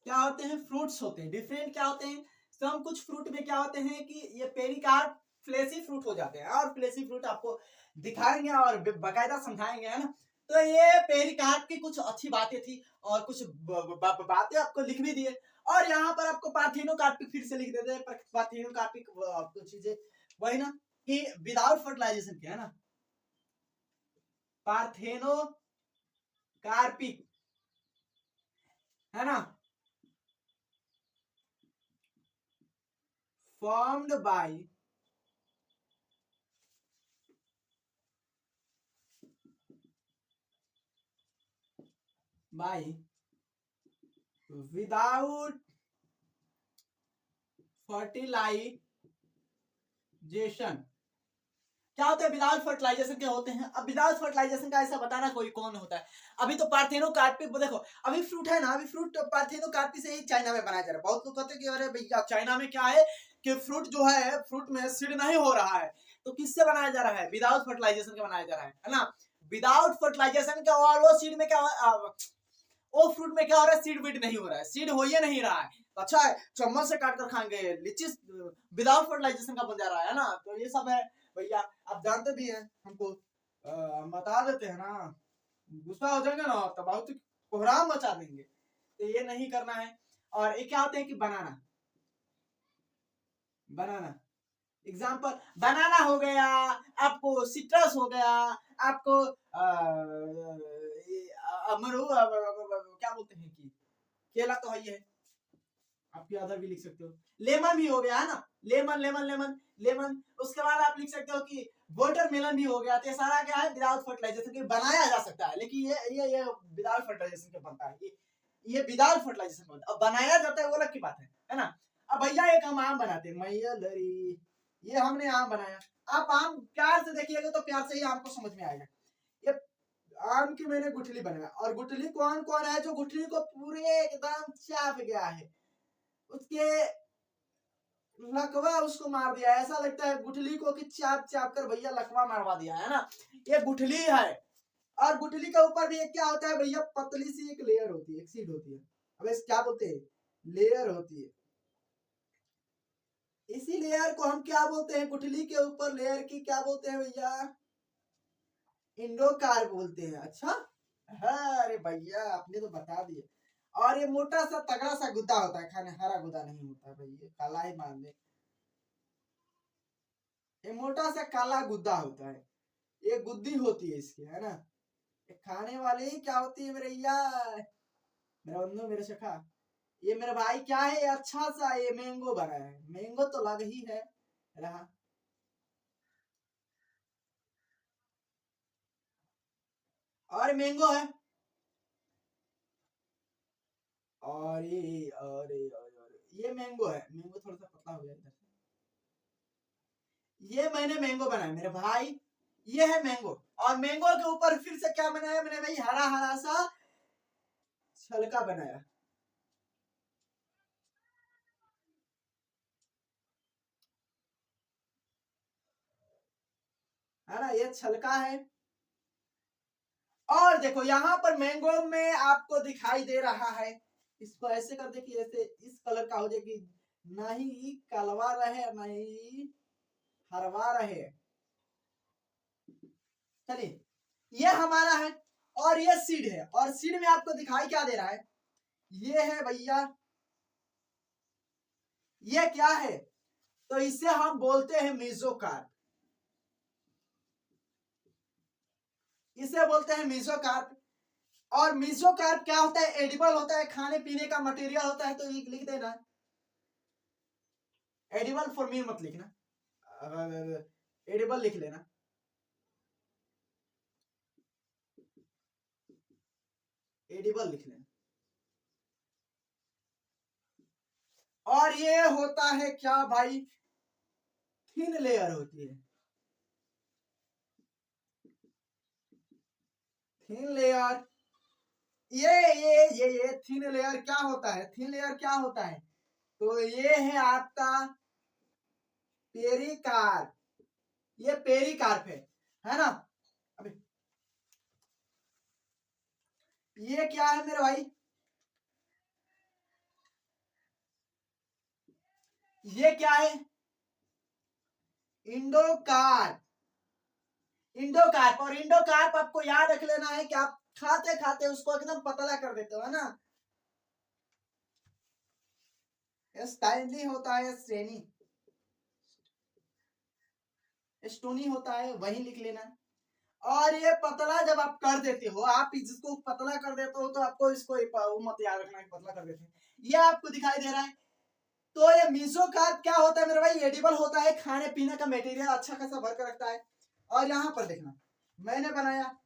क्या होते हैं, फ्रूट्स होते हैं, डिफरेंट क्या होते हैं, सम कुछ फ्रूट में क्या होते हैं कि ये पेरिकार्प फ्लेसी फ्रूट हो जाते हैं, और फ्लेसी फ्रूट आपको दिखाएंगे और बकायदा समझाएंगे, है ना। तो ये पेरिकार्प की कुछ अच्छी बातें थी, और कुछ बातें आपको लिख भी दिए, और यहाँ पर आपको पार्थेनोकार्पिक फिर से लिख देते हैं, पार्थेनोकार्पिक आपको चीजें वही ना, कि विदाउट फर्टिलाइजेशन के, है ना, पार्थेनोकार्पिक, है ना, formed by without fertilization। क्या होते हैं विदाउट फर्टिलाइजेशन के होते हैं। अब विदाउट फर्टिलाइजेशन का ऐसा बताना कोई कौन होता है। अभी तो पार्थेनोकार्पी देखो, अभी फ्रूट है ना, अभी फ्रूट पार्थेनोकार्पी से ही चाइना में बनाया जा रहा है। बहुत लोग कहते हैं कि अरे भैया चाइना में क्या है कि फ्रूट जो है, फ्रूट में सीड नहीं हो रहा है, तो किससे बनाया जा रहा है, विदाउट फर्टिलाइजेशन के बनाया जा रहा है ना, विदाउट फर्टिलाइजेशन का। और वो सीड में क्या, वो फ्रूट में क्या हो रहा है, सीड बीड नहीं हो रहा है, सीड हो ही नहीं रहा है, तो अच्छा है चम्मच से काट कर खाएंगे, लीची विदाउट फर्टिलाइजेशन का बन जा रहा है ना। तो ये सब है भैया, आप जानते भी हैं, हमको बता देते हैं ना, गुस्सा हो जाएंगे ना तो बहुत कोहराम मचा देंगे, तो ये नहीं करना है। और ये क्या होते हैं कि बनाना, बनाना एग्जाम्पल, बनाना हो गया, आपको सिट्रस हो गया, आपको अमरू क्या बोलते हैं कि केला तो है ही है, आपके अदर भी लिख सकते हो, लेमन भी हो गया है ना, लेमन लेमन लेमन लेमन। उसके बाद आप लिख सकते हो कि वाटरमेलन भी हो गया। तो ये सारा क्या है, विदाउट फर्टिलाइजेशन के बनाया जा सकता है, लेकिन ये विदाउट फर्टिलाइजेशन के बनता है, ये विदाउट फर्टिलाइजेशन बनता है। अब बनाया जाता है वो अलग की बात है ना। अब भैया एक हम आम बनाते हैं, मैया लरी, ये हमने आम बनाया। आप आम प्यार से देखिएगा तो प्यार से ही आम को समझ में आएगा। ये आम की मैंने गुठली बनाया, और गुठली कौन कौन है जो गुठली को पूरे एकदम चाप गया है, उसके लकवा उसको मार दिया, ऐसा लगता है गुठली को कि चाप चाप कर भैया लकवा मारवा दिया है ना। ये गुठली है। और गुठली के ऊपर भी एक क्या होता है भैया, पतली सी एक लेयर होती है, एक सीड होती है। अब इस क्या बोलते हैं, लेयर होती है। इसी लेयर को हम क्या बोलते हैं, गुठली के ऊपर लेयर की क्या बोलते हैं भैया, इंडोकार्प बोलते हैं। अच्छा है, अरे भैया आपने तो बता दिया। और ये मोटा सा तगड़ा सा गुद्दा होता है, खाने हरा गुद्दा नहीं होता भैया, काला ही मान दे। ये मोटा सा काला गुद्दा होता है, ये गुद्दी होती है इसकी, है ना। ये खाने वाली क्या होती है मेरे यार, मेरा बंधु मेरे सखा, ये मेरे भाई क्या है, अच्छा सा ये मैंगो बना है। मैंगो तो लग ही है रहा। और मैंगो है, और ये मैंगो है। मैंगो थोड़ा सा पतला हो गया इधर से। ये मैंने मैंगो बनाया मेरे भाई, ये है मैंगो। और मैंगो के ऊपर फिर से क्या बनाया मैंने भाई, हरा हरा सा छलका बनाया, है ना, ये छलका है। और देखो यहाँ पर मैंगो में आपको दिखाई दे रहा है, इसको ऐसे कर दे कि ऐसे इस कलर का हो जाए कि ना ही कलवा रहे ना ही हरवा रहे। चलिए, ये हमारा है, और ये सीड है। और सीड में आपको दिखाई क्या दे रहा है, ये है भैया, ये क्या है, तो इसे हम बोलते हैं मेसोकार्प, इसे बोलते हैं मेसोकार्प। और मेसोकार्प क्या होता है, एडिबल होता है, खाने पीने का मटेरियल होता है। तो ये लिख देना, एडिबल फॉर मी मत लिखना, एडिबल लिख लेना। एडिबल लिख लेना। और ये होता है क्या भाई, थिन लेयर होती है, थिन लेयर। ये थिन लेयर क्या होता है, थिन लेयर क्या होता है, तो ये है आपका पेरिकार्प, ये पेरिकार्प है ना। अबे ये क्या है मेरे भाई, ये क्या है, इंडोकार्प, इंडोकार्प। और इंडोकार्प आपको याद रख लेना है कि आप खाते खाते उसको एकदम पतला कर देते हो, है ना। स्टाइली होता है, श्रेणी स्टोनी होता है, वही लिख लेना। और ये पतला जब आप कर देते हो, आप जिसको पतला कर देते हो, तो आपको इसको मत याद रखना कि पतला कर देते हैं। ये आपको दिखाई दे रहा है। तो ये मेसोकार्प क्या होता है मेरे भाई, एडिबल होता है, खाने पीने का मटेरियल अच्छा खासा भर कर रखता है। और यहाँ पर देखना, मैंने बनाया,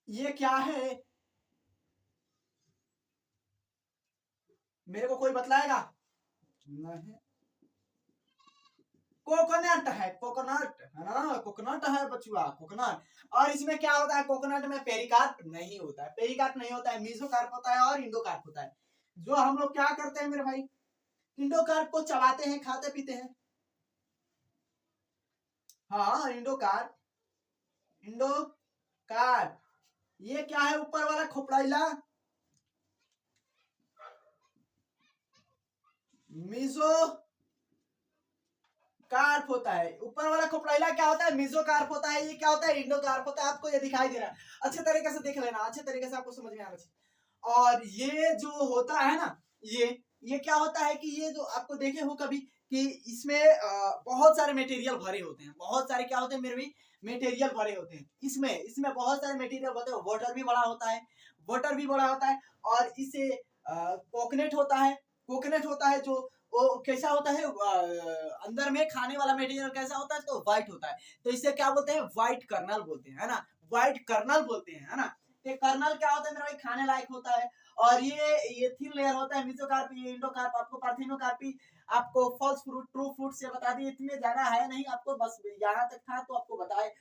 ये क्या है, मेरे को कोई बतलाएगा, नहीं, कोकोनट है, कोकोनट है ना, कोकोनट है बचुआ, कोकोनट। और इसमें क्या होता है, कोकोनट में पेरिकार्प नहीं होता है, पेरिकार्प नहीं होता है, मेसोकार्प होता है और इंडोकार्प होता है। जो हम लोग क्या करते हैं मेरे भाई, इंडोकार्प को चबाते हैं, खाते पीते हैं। हाँ, इंडोकार्प, इंडोकार्प। ये क्या है, ऊपर वाला खोपड़ाइला, मेसो कार्प होता है। ऊपर वाला खोपड़ाइला क्या होता है, मेसोकार्प होता है। ये क्या होता है, इंडोकार्प होता है। आपको ये दिखाई दे रहा है, अच्छे तरीके से देख लेना, अच्छे तरीके से आपको समझ में आना चाहिए। और ये जो होता है ना, ये क्या होता है कि ये जो आपको देखे हो कभी कि इसमें बहुत सारे मटेरियल भरे होते हैं, बहुत सारे क्या होते हैं मेरे भी मटेरियल भरे होते हैं, इसमें इसमें बहुत सारे मटेरियल होते हैं, वाटर भी बड़ा होता है, वाटर भी बड़ा होता है, और इसे कोकोनट होता है, कोकोनट होता है जो वो कैसा होता है, अंदर में खाने वाला मटेरियल कैसा होता है, तो व्हाइट होता है, तो इसे क्या बोलते हैं, व्हाइट कर्नल बोलते हैं, है ना, व्हाइट कर्नल बोलते हैं, है ना। ये कर्नल क्या होता है मेरा भाई, खाने लायक होता है, और ये थिन लेयर होता है मेसोकार्पी, ये इंडोकार्प, आपको पार्थिनोकार्पी, आपको फॉल्स फ्रूट, ट्रू फ्रूट से बता दिए, इतने ज्यादा है नहीं, आपको बस यहाँ तक था तो आपको बताए,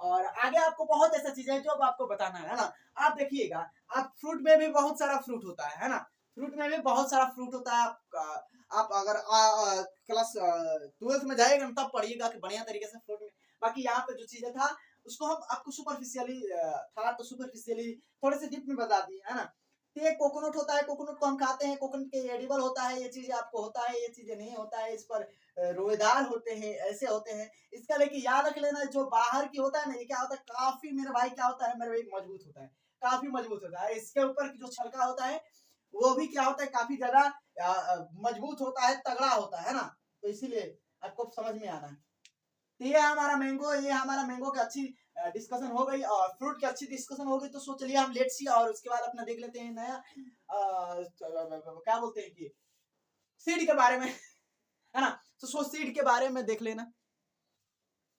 और आगे आपको बहुत ऐसा चीज है जो अब आपको बताना है ना। आप देखिएगा, आप फ्रूट में भी बहुत सारा फ्रूट होता है ना, फ्रूट में भी बहुत सारा फ्रूट होता है, आप अगर क्लास 12th में जाएगा ना तब पढ़िएगा कि बढ़िया तरीके से फ्रूट में, बाकी यहाँ पे जो चीजें था उसको हम आपको सुपरफिशियली था तो सुपरफिशियली थोड़े से डीप में बता दिए, है ना। तो ये कोकोनट होता है, कोकोनट को हम खाते हैं, कोकोनट के एडिबल होता है, ये चीजें आपको होता है, ये चीजें नहीं होता है, इस पर रोएदार होते हैं, ऐसे होते हैं इसका, लेकिन याद रख लेना जो बाहर की होता है ना, ये क्या होता है, काफी मेरे भाई क्या होता है मेरे भाई, मजबूत होता है, काफी मजबूत होता है, इसके ऊपर जो छलका होता है वो भी क्या होता है, काफी ज्यादा मजबूत होता है, तगड़ा होता है ना, तो इसीलिए आपको समझ में आना है। तो ये हमारा मैंगो, ये हमारा मैंगो की अच्छी डिस्कशन हो गई, और फ्रूट की अच्छी डिस्कशन हो गई, तो सो चलिए हम लेट्स सी, और उसके बाद अपना देख लेते हैं नया क्या बोलते हैं कि सीड के बारे में, है ना, तो सो सीड के बारे में देख लेना,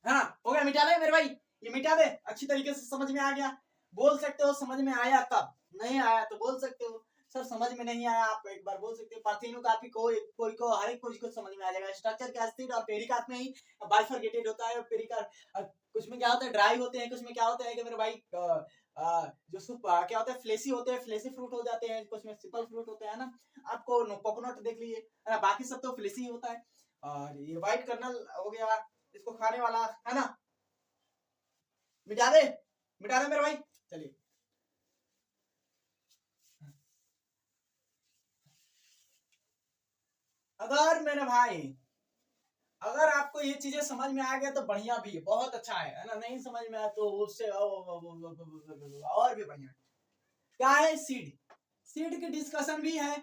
है ना। हो गया, मिटा दे मेरे भाई, ये मिटा दे, अच्छी तरीके से समझ में आ गया, बोल सकते हो समझ में आया, कब नहीं आया तो बोल सकते हो सर समझ में नहीं आया, आप एक बार बोल सकते हो, पार्थिनोकार्पी कोई को हर एक को समझ में आ जाएगा, स्ट्रक्चर क्या स्थिर और पेरिकार्प में ही बाइफरकेटेड होता है, पेरिकार्प कुछ में क्या होता है ड्राई होते हैं, कुछ में क्या होता है कि मेरे भाई जो क्या होता है, फ्लेसी होते हैं, फ्लेसी फ्रूट हो जाते हैं, कुछ में सिंपल फ्रूट होते हैं ना, आपको कोकोनट देख लीजिए, है ना, बाकी सब तो फ्लेसी होता है, और ये व्हाइट कर्नल हो गया इसको खाने वाला, है ना। मिटा दे, मिटा दे मेरे भाई, चलिए। अगर मेरे भाई अगर आपको ये चीजें समझ में आ गया तो बढ़िया भी है, बहुत अच्छा है ना, नहीं समझ में आया तो उससे और भी बढ़िया। क्या है, सीड, सीड की डिस्कशन भी है,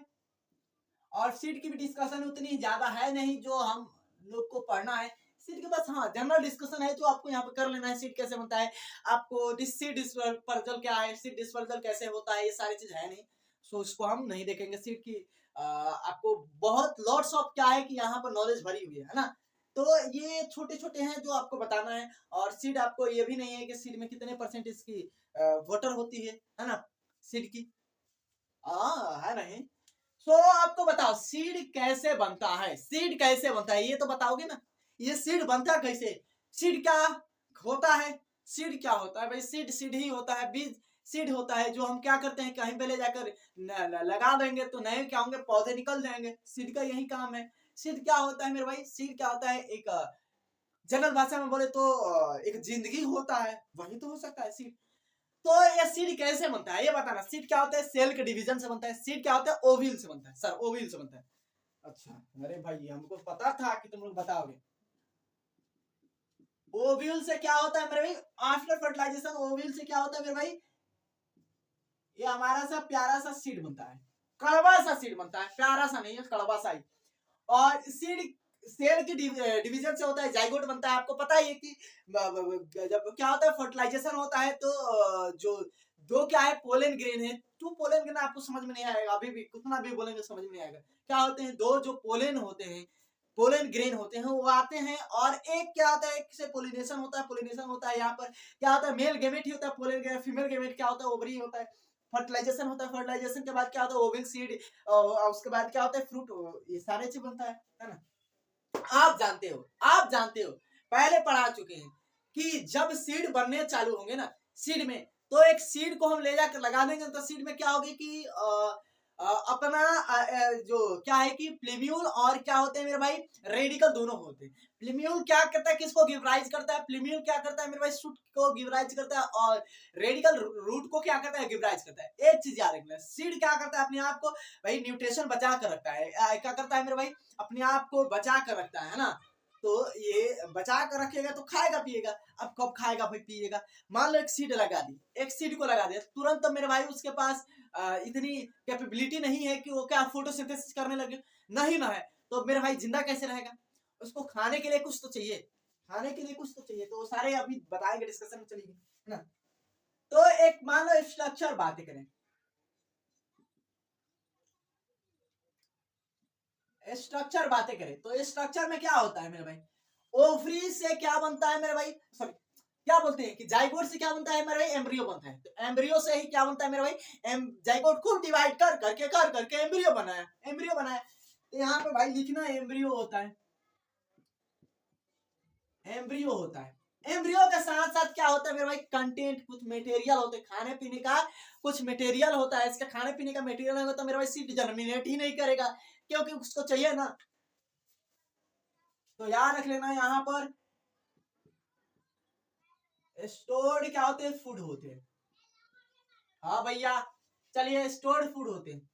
और सीड की भी डिस्कशन उतनी ज्यादा है नहीं जो हम लोग को पढ़ना है, सीड के पास हाँ जनरल डिस्कशन है जो आपको यहाँ पे कर लेना है, सीड कैसे बनता है, आपको सीड डिस्पर्जल क्या है, सीड डिस्पर्जल कैसे होता है, ये सारी चीज है नहीं, सो इसको हम नहीं देखेंगे। सीड की आपको बहुत लॉट्स ऑफ क्या है कि यहाँ पर नॉलेज भरी हुई है ना, तो ये छोटे छोटे हैं जो आपको बताना है, और सीड आपको ये भी नहीं है कि सीड में कितने परसेंट इसकी वाटर होती है ना, सीड की है नहीं। सो आपको बताओ सीड कैसे बनता है, सीड कैसे बनता है ये तो बताओगे ना, ये सीड बनता कैसे, सीड क्या होता है, सीड क्या होता है भाई, सीड सीड ही होता है, बीज सीड होता है जो हम क्या करते हैं कहीं पे ले जाकर लगा देंगे तो नए क्या होंगे, पौधे निकल जाएंगे, सीड का यही काम है। सीड क्या होता है मेरे भाई, सीड क्या होता है, एक जनरल भाषा में बोले तो एक जिंदगी होता है, वही तो हो सकता है सीड। तो ये सीड कैसे बनता है ये बताना, सीड क्या होता है, सेल के डिवीजन से बनता है, सीड क्या होता है, ओविल से बनता है, सर ओविल से बनता है। अच्छा अरे भाई हमको पता था कि तुम लोग बताओगे। ओव्यूल से क्या होता है मेरे भाई, आफ्टर फर्टिलाइजेशन ओव्यूल से क्या होता है मेरे भाई, ये हमारा सा प्यारा सा सीड बनता है, कड़वा सा सीड बनता है, प्यारा सा नहीं है, कड़वा सा ही। और सीड सेल की डिवीजन से होता है, जाइगोट बनता है, आपको पता ही है कि जब क्या होता है फर्टिलाइजेशन होता है तो जो दो क्या है पोलन ग्रेन है, टू पोलन ग्रेन आपको समझ में नहीं आएगा, अभी भी कितना भी बोलेंगे समझ में नहीं आएगा, क्या होते हैं दो जो पोलन होते हैं, पोलन ग्रेन होते हैं वो आते हैं, और एक क्या होता है, एक से पोलिनेशन होता है, पोलिनेशन होता है यहाँ पर क्या होता है मेल गेमेट ही होता है, पोलन ग्रेन, फीमेल गेमेट क्या होता है ओवरी होता है, फर्टिलाइजेशन होता है, फर्टिलाइजेशन के बाद क्या होता है ओविल सीड, उसके बाद क्या होता है फ्रूट, ये सारे चीज बनता है ना। आप जानते हो, आप जानते हो, पहले पढ़ा चुके हैं कि जब सीड बनने चालू होंगे ना, सीड में तो एक सीड को हम ले जाकर लगा देंगे तो सीड में क्या होगी कि अपना जो क्या है कि प्लीम्यूल और क्या होते हैं मेरे भाई, रेडिकल दोनों होते हैं। प्लीम्यूल क्या करता है, किसको गिवराइज करता है, प्लीम्यूल क्या करता है मेरे भाई, शूट को गिवराइज करता है, और रेडिकल रूट को क्या करता है, गिवराइज करता है। एक चीज याद रखना, सीड क्या करता है अपने आप को भाई न्यूट्रिशन बचा कर रखता है, क्या करता है मेरे भाई, अपने आप को बचा कर रखता है ना, तो ये बचा कर रखेगा तो खाएगा पिएगा। अब कब खाएगा भाई पिएगा? मान लो एक सीड लगा दी, एक सीड को लगा दिया तुरंत, तो मेरे भाई उसके पास इतनी कैपेबिलिटी नहीं है कि वो क्या फोटोसिंथेसिस करने लगे, नहीं ना है, तो मेरे भाई जिंदा कैसे रहेगा? उसको खाने के लिए कुछ तो चाहिए, खाने के लिए कुछ तो चाहिए, तो वो सारे अभी बताएंगे, डिस्कशन में चलेगी, है ना। तो एक मान लो स्ट्रक्चर बातें करें, स्ट्रक्चर बातें करें तो स्ट्रक्चर में क्या होता है मेरे भाई? ओवरी से क्या बनता है मेरे भाई, सॉरी क्या बोलते हैं कि जाइगोट से क्या बनता है मेरे भाई? एम्ब्रियो बनता है। तो एम्ब्रियो से ही क्या बनता है मेरे भाई? जाइगोट को डिवाइड कर करके एम्ब्रियो बनाया, एम्ब्रियो बनाया। तो यहाँ पे भाई लिखना एम्ब्रियो होता है, एम्ब्रियो होता है। एम्ब्रियो के साथ साथ क्या होता है मेरे भाई? कंटेंट, कुछ मटेरियल होते हैं, खाने पीने का कुछ मटेरियल होता है। इसका खाने पीने का मटेरियल होगा तो मेरे भाई सीड जर्मिनेट ही नहीं करेगा, क्योंकि उसको चाहिए ना। तो याद रख लेना यहाँ पर स्टोर्ड क्या होते हैं? फूड होते हैं। हाँ भैया, चलिए स्टोर्ड फूड होते हैं।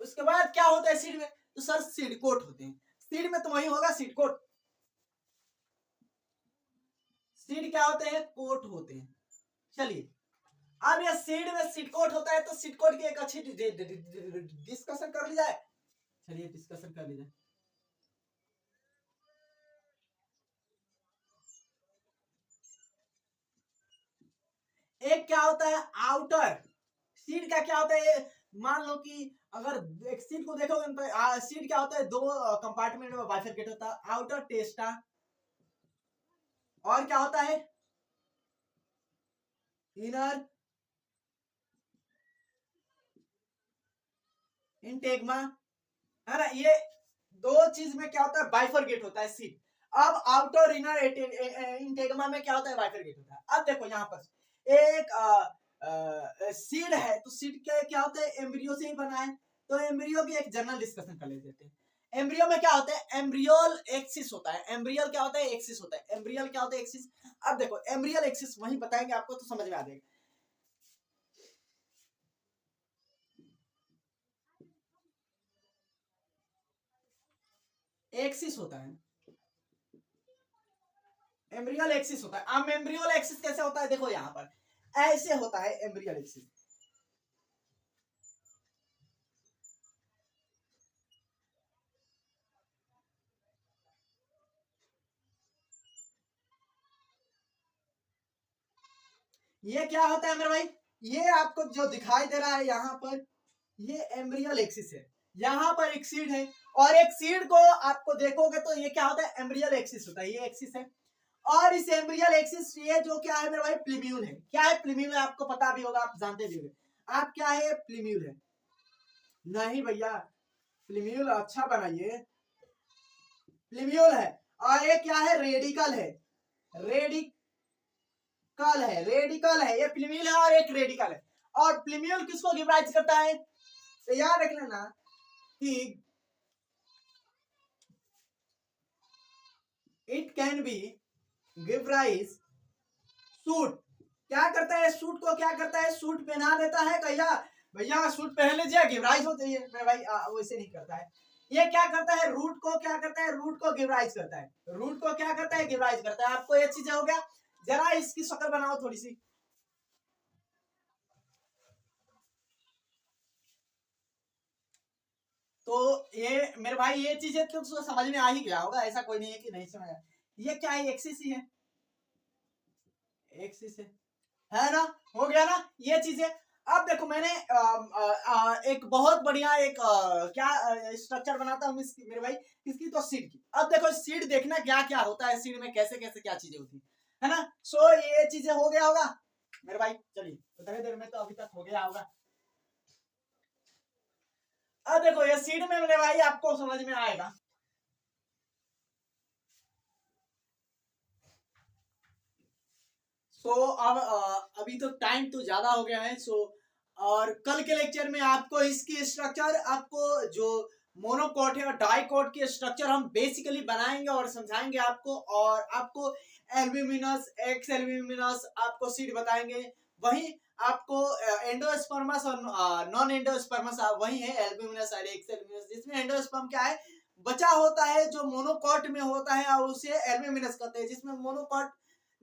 उसके बाद क्या होता है सीड में? तो सर सीड कोट होते हैं। सीड में तो वही होगा सीड कोट। सीड क्या होते हैं? कोट होते हैं। चलिए अब ये सीड में सीड कोट होता है, तो सीड कोट की एक अच्छी डिस्कशन कर ली जाए। चलिए डिस्कशन कर ली जाए। एक क्या होता है? आउटर सीड का क्या होता है? मान लो कि अगर एक सीड को देखोगे तो सीड क्या होता है? दो कंपार्टमेंट में बाइफरकेट होता है, आउटर टेस्टा, और क्या होता है? इनर इंटेगमा, है ना। ये दो चीज में क्या होता है? बाइफरकेट होता है सीड। अब आउटर इनर इंटेगमा में क्या होता है? बाइफरकेट होता है। अब देखो यहाँ पर एक सीड है, तो सीड के क्या होता है? एम्ब्रियो से ही बना है। तो एम्ब्रियो की एक जनरल डिस्कशन कर लेते हैं। एम्ब्रियो में क्या होता है? एम्ब्रियल एक्सिस होता है। एम्ब्रियल क्या होता है? एक्सिस होता है। एम्ब्रियल क्या होता है? एक्सिस। अब देखो एम्ब्रियल एक्सिस वही बताएंगे आपको तो समझ में आ जाएगा। एक्सिस होता है, एम्ब्रियल एक्सिस होता है। अब एम्ब्रियल एक्सिस कैसे होता है? देखो यहाँ पर ऐसे होता है एम्ब्रियल एक्सिस। ये क्या होता है मेरे भाई? ये आपको जो दिखाई दे रहा है यहाँ पर, ये एम्ब्रियल एक्सिस है। यहाँ पर एक सीड है, और एक सीड को आपको देखोगे तो ये क्या होता है? एम्ब्रियल एक्सिस होता है, ये एक्सिस है। और इस एम्ब्रियल एक्सिस, ये जो क्या है मेरे भाई? प्लीम्यूल है। क्या है? प्लीम्यूल है, आपको पता भी होगा, आप जानते भी होंगे। आप क्या है? प्लीम्यूल है। नहीं भैया, प्लीम्यूल अच्छा बनाइए। प्लीम्यूल है। और ये क्या है? रेडिकल है, रेडिकल है, रेडिकल है। ये प्लीम्यूल है और एक रेडिकल है। और प्लीम्यूल किसको गिव राइज करता है? तो याद रख लेना कि it can be give rise suit. क्या करता है? सूट को क्या करता है? सूट पहना देता है। भैया भैया सूट पहन लीजिए, गिव राइज हो जाइए। मेरे भाई वैसे नहीं करता है। ये क्या करता है? रूट को क्या करता है? रूट को गिव राइज करता है। रूट को क्या करता है? गिव राइज करता है। आपको ये चीजें हो गया। जरा इसकी शक्ल बनाओ थोड़ी सी। तो ये मेरे भाई ये चीजें तो समझ में आ ही गया होगा, ऐसा कोई नहीं है कि नहीं समझ आया। ये क्या है? एक्सिस ही है, एक्सिस है ना। हो गया ना ये चीजें। अब देखो मैंने एक बहुत बढ़िया एक क्या स्ट्रक्चर बनाता हूँ मेरे भाई, किसकी? तो सीड की। अब देखो सीड देखना क्या क्या होता है सीड में, कैसे कैसे क्या चीजें होती है ना। सो ये चीजें हो गया होगा मेरे भाई। चलिए उतनी देर में तो अभी तक हो गया होगा। अब देखो ये सीड में मेरे भाई आपको समझ में आएगा। सो अब अभी तो टाइम तो ज्यादा हो गया है। सो और कल के लेक्चर में आपको इसकी स्ट्रक्चर, आपको जो मोनोकोट है और डाइकोट की स्ट्रक्चर हम बेसिकली बनाएंगे और समझाएंगे आपको। और आपको एल्ब्यूमिनस, एक्स एल्ब्यूमिनस आपको सीड बताएंगे। वही आपको एंडोस्पर्मस और नॉन एंडोस्पर्मस वही है, एल्ब्यूमिनस और एक्स एल्ब्यूमिनस। जिसमें एंडोस्पर्म क्या है? बचा होता है जो मोनोकॉट में होता है और उसे एल्ब्यूमिनस कहते हैं, जिसमें मोनोकॉट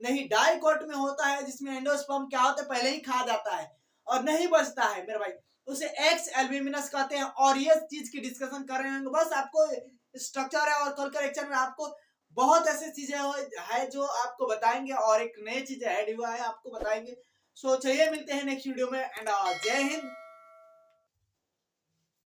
नहीं डाइकॉट में होता है, जिसमें एंडोस्पर्म क्या होता है पहले ही खा जाता है और नहीं बचता है मेरे भाई, उसे एक्स एल्ब्यूमिनस कहते हैं। और ये चीज की डिस्कशन कर रहे होंगे, बस आपको स्ट्रक्चर है और कल के लेक्चर में आपको बहुत ऐसी चीजें है जो आपको बताएंगे और एक नई चीज ऐड हुआ है आपको बताएंगे। सो चलिए मिलते हैं नेक्स्ट वीडियो में एंड जय हिंद।